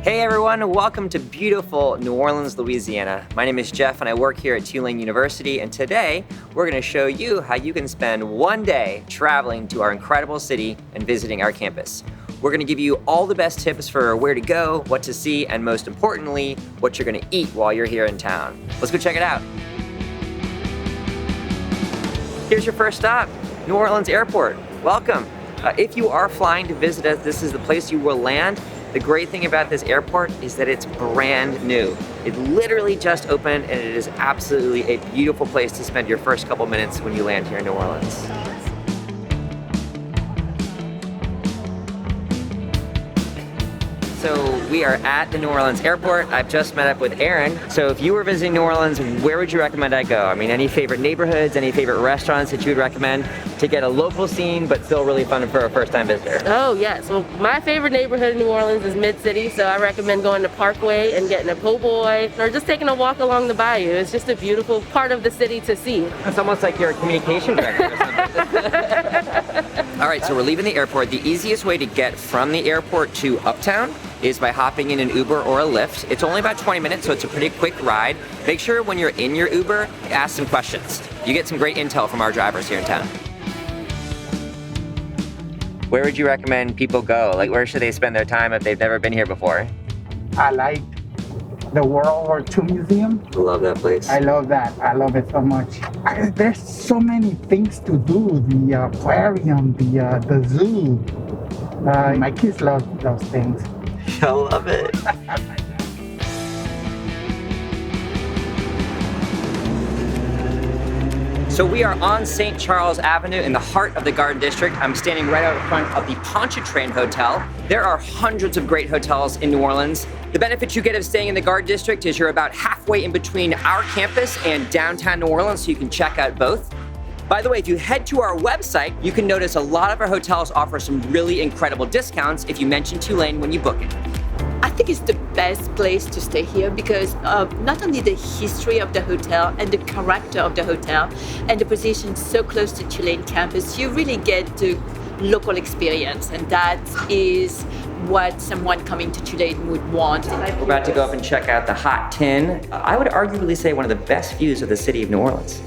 Hey everyone, welcome to beautiful New Orleans, Louisiana. My name is Jeff and I work here at Tulane University, and today we're going to show you how you can spend one day traveling to our incredible city and visiting our campus. We're going to give you all the best tips for where to go, what to see, and most importantly, what you're going to eat while you're here in town. Let's go check it out. Here's your first stop, New Orleans Airport. Welcome. If you are flying to visit us, this is the place you will land. The great thing about this airport is that it's brand new. It literally just opened and it is absolutely a beautiful place to spend your first couple minutes when you land here in New Orleans. So we are at the New Orleans airport. I've just met up with Aaron. So if you were visiting New Orleans, where would you recommend I go? I mean, any favorite neighborhoods, any favorite restaurants that you would recommend to get a local scene, but still really fun for a first-time visitor? Oh yes, well my favorite neighborhood in New Orleans is Mid-City, so I recommend going to Parkway and getting a po' boy, or just taking a walk along the bayou. It's just a beautiful part of the city to see. It's almost like you're a communication director or something. All right, so we're leaving the airport. The easiest way to get from the airport to Uptown is by hopping in an Uber or a Lyft. It's only about 20 minutes, so it's a pretty quick ride. Make sure when you're in your Uber, ask some questions. You get some great intel from our drivers here in town. Where would you recommend people go? Like, where should they spend their time if they've never been here before? I like the World War II Museum. I love that place. I love that. I love it so much. There's so many things to do. The aquarium, the zoo. My kids love those things. I love it. So we are on St. Charles Avenue in the heart of the Garden District. I'm standing right out in front of the Pontchartrain Hotel. There are hundreds of great hotels in New Orleans. The benefit you get of staying in the Garden District is you're about halfway in between our campus and downtown New Orleans, so you can check out both. By the way, if you head to our website, you can notice a lot of our hotels offer some really incredible discounts if you mention Tulane when you book it. I think it's the best place to stay here because of not only the history of the hotel and the character of the hotel and the position so close to Tulane Campus, you really get the local experience, and that is what someone coming to Tulane would want. We're about to go up and check out the Hot Tin. I would arguably say one of the best views of the city of New Orleans.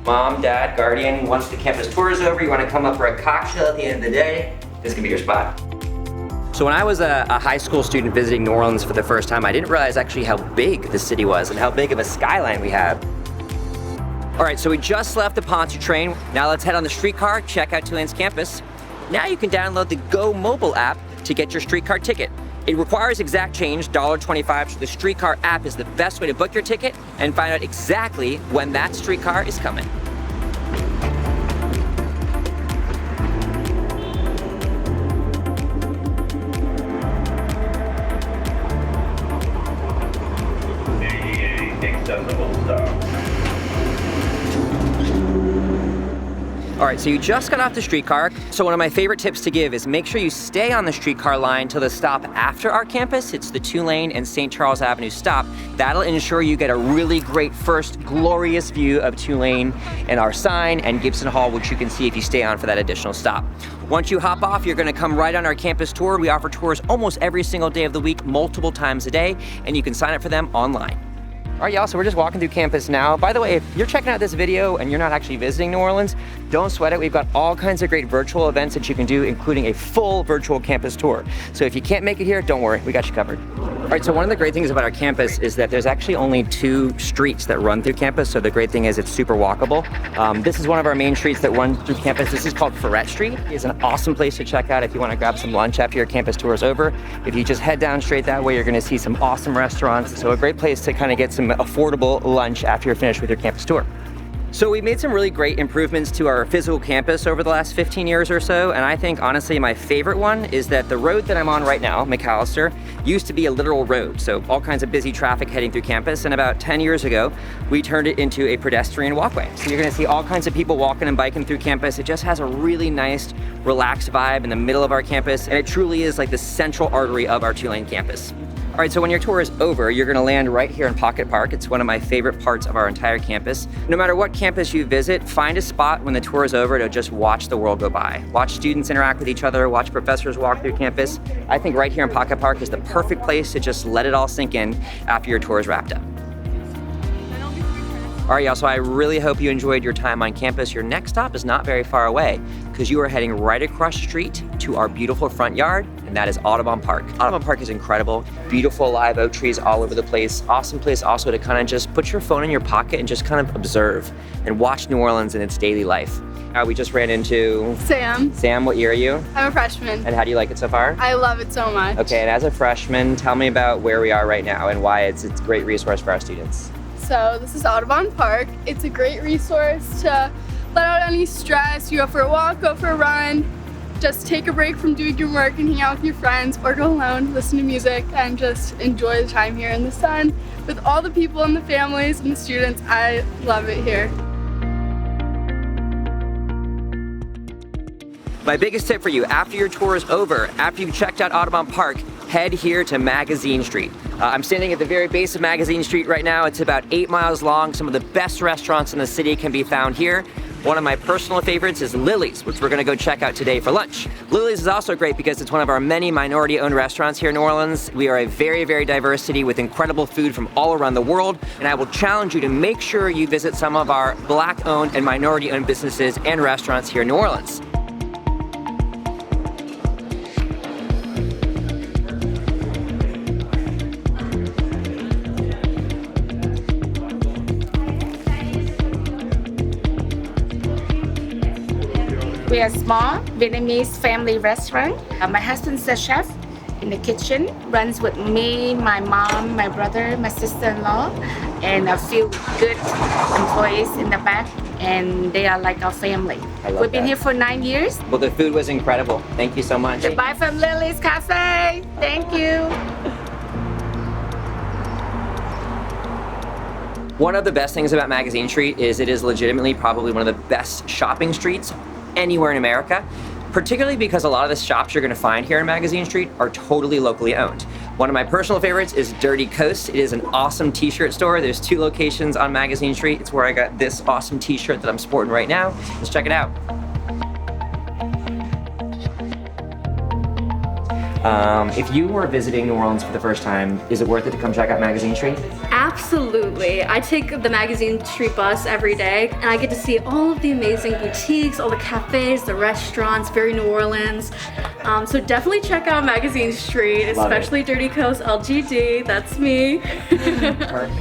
Mom, dad, guardian, once the campus tour is over, you want to come up for a cocktail at the end of the day, this could be your spot. So when I was a high school student visiting New Orleans for the first time, I didn't realize actually how big the city was and how big of a skyline we have. All right, so we just left the Pontchartrain. Now let's head on the streetcar, check out Tulane's campus. Now you can download the Go mobile app to get your streetcar ticket. It requires exact change, $1.25, so the streetcar app is the best way to book your ticket and find out exactly when that streetcar is coming. All right, so you just got off the streetcar. So one of my favorite tips to give is make sure you stay on the streetcar line till the stop after our campus. It's the Tulane and St. Charles Avenue stop. That'll ensure you get a really great first glorious view of Tulane and our sign and Gibson Hall, which you can see if you stay on for that additional stop. Once you hop off, you're gonna come right on our campus tour. We offer tours almost every single day of the week, multiple times a day, and you can sign up for them online. All right, y'all, so we're just walking through campus now. By the way, if you're checking out this video and you're not actually visiting New Orleans, don't sweat it. We've got all kinds of great virtual events that you can do, including a full virtual campus tour. So if you can't make it here, don't worry, we got you covered. All right, so one of the great things about our campus is that there's actually only 2 streets that run through campus, so the great thing is it's super walkable. This is one of our main streets that runs through campus. This is called Ferret Street. It's an awesome place to check out if you want to grab some lunch after your campus tour is over. If you just head down straight that way, you're gonna see some awesome restaurants, so a great place to kind of get some affordable lunch after you're finished with your campus tour. So we made some really great improvements to our physical campus over the last 15 years or so, and I think honestly my favorite one is that the road that I'm on right now, McAllister, used to be a literal road, so all kinds of busy traffic heading through campus, and about 10 years ago we turned it into a pedestrian walkway. So you're gonna see all kinds of people walking and biking through campus. It just has a really nice, relaxed vibe in the middle of our campus, and it truly is like the central artery of our Tulane campus. All right, so when your tour is over, you're gonna land right here in Pocket Park. It's one of my favorite parts of our entire campus. No matter what campus you visit, find a spot when the tour is over to just watch the world go by. Watch students interact with each other, watch professors walk through campus. I think right here in Pocket Park is the perfect place to just let it all sink in after your tour is wrapped up. All right, y'all, so I really hope you enjoyed your time on campus. Your next stop is not very far away because you are heading right across the street to our beautiful front yard, and that is Audubon Park. Audubon Park is incredible. Beautiful live oak trees all over the place. Awesome place also to kind of just put your phone in your pocket and just kind of observe and watch New Orleans in its daily life. We just ran into Sam. Sam, what year are you? I'm a freshman. And how do you like it so far? I love it so much. Okay, and as a freshman, tell me about where we are right now and why it's a great resource for our students. So this is Audubon Park. It's a great resource to let out any stress. You go for a walk, go for a run, just take a break from doing your work and hang out with your friends, or go alone, listen to music, and just enjoy the time here in the sun with all the people and the families and the students. I love it here. My biggest tip for you, after your tour is over, after you've checked out Audubon Park, head here to Magazine Street. I'm standing at the very base of Magazine Street right now. It's about 8 miles long. Some of the best restaurants in the city can be found here. One of my personal favorites is Lily's, which we're gonna go check out today for lunch. Lily's is also great because it's one of our many minority-owned restaurants here in New Orleans. We are a very, very diverse city with incredible food from all around the world, and I will challenge you to make sure you visit some of our Black-owned and minority-owned businesses and restaurants here in New Orleans. We are a small Vietnamese family restaurant. My husband's a chef in the kitchen, runs with me, my mom, my brother, my sister-in-law, and a few good employees in the back, and they are like our family. We've been here for 9 years. Well, the food was incredible. Thank you so much. Goodbye from Lily's Cafe. Thank you. One of the best things about Magazine Street is it is legitimately probably one of the best shopping streets anywhere in America, particularly because a lot of the shops you're gonna find here in Magazine Street are totally locally owned. One of my personal favorites is Dirty Coast. It is an awesome t-shirt store. There's 2 locations on Magazine Street. It's where I got this awesome t-shirt that I'm sporting right now. Let's check it out. If you were visiting New Orleans for the first time, is it worth it to come check out Magazine Street? Absolutely. I take the Magazine Street bus every day, and I get to see all of the amazing boutiques, all the cafes, the restaurants, very New Orleans. So definitely check out Magazine Street, especially Dirty Coast LGD. That's me. Perfect.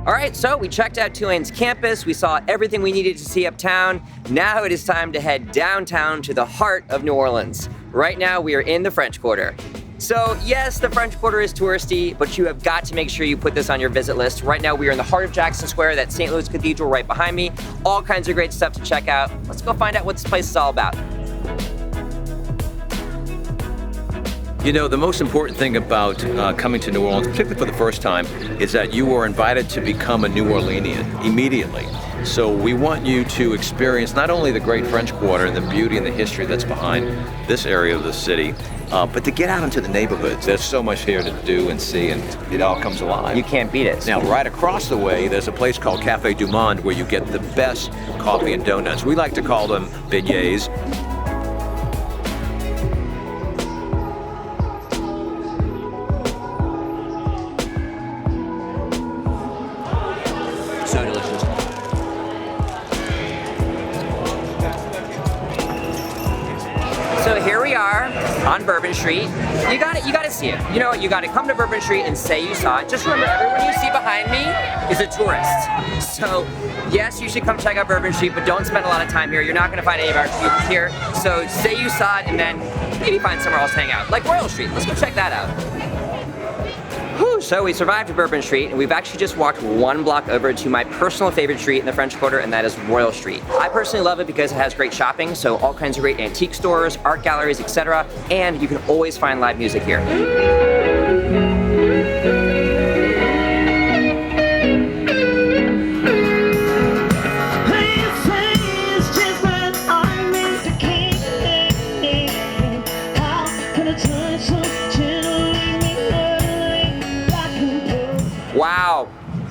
All right, so we checked out Tulane's campus. We saw everything we needed to see uptown. Now it is time to head downtown to the heart of New Orleans. Right now we are in the French Quarter. So yes, the French Quarter is touristy, but you have got to make sure you put this on your visit list. Right now we are in the heart of Jackson Square, that St. Louis Cathedral right behind me. All kinds of great stuff to check out. Let's go find out what this place is all about. You know, the most important thing about coming to New Orleans, particularly for the first time, is that you are invited to become a New Orleanian immediately. So we want you to experience not only the great French Quarter and the beauty and the history that's behind this area of the city, but to get out into the neighborhoods. There's so much here to do and see, and it all comes alive. You can't beat it. Now, right across the way, there's a place called Cafe du Monde where you get the best coffee and donuts. We like to call them beignets. So delicious. So here we are on Bourbon Street. You gotta see it. You know what, you gotta come to Bourbon Street and say you saw it. Just remember, everyone you see behind me is a tourist. So yes, you should come check out Bourbon Street, but don't spend a lot of time here. You're not gonna find any of our students here. So say you saw it and then maybe find somewhere else to hang out, like Royal Street. Let's go check that out. Whew, so we survived Bourbon Street, and we've actually just walked 1 block over to my personal favorite street in the French Quarter, and that is Royal Street. I personally love it because it has great shopping, so all kinds of great antique stores, art galleries, etc., and you can always find live music here.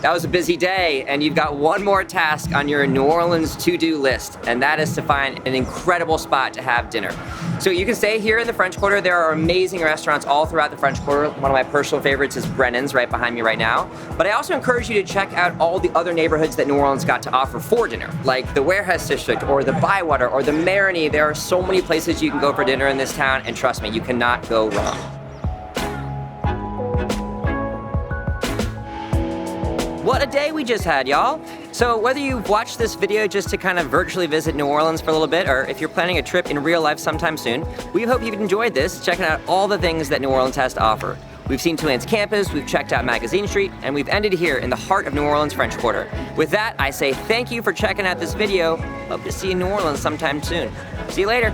That was a busy day, and you've got one more task on your New Orleans to-do list, and that is to find an incredible spot to have dinner. So you can stay here in the French Quarter. There are amazing restaurants all throughout the French Quarter. One of my personal favorites is Brennan's right behind me right now. But I also encourage you to check out all the other neighborhoods that New Orleans got to offer for dinner, like the Warehouse District or the Bywater or the Marigny. There are so many places you can go for dinner in this town, and trust me, you cannot go wrong. What a day we just had, y'all. So whether you've watched this video just to kind of virtually visit New Orleans for a little bit, or if you're planning a trip in real life sometime soon, we hope you've enjoyed this, checking out all the things that New Orleans has to offer. We've seen Tulane's campus, we've checked out Magazine Street, and we've ended here in the heart of New Orleans French Quarter. With that, I say thank you for checking out this video. Hope to see you in New Orleans sometime soon. See you later.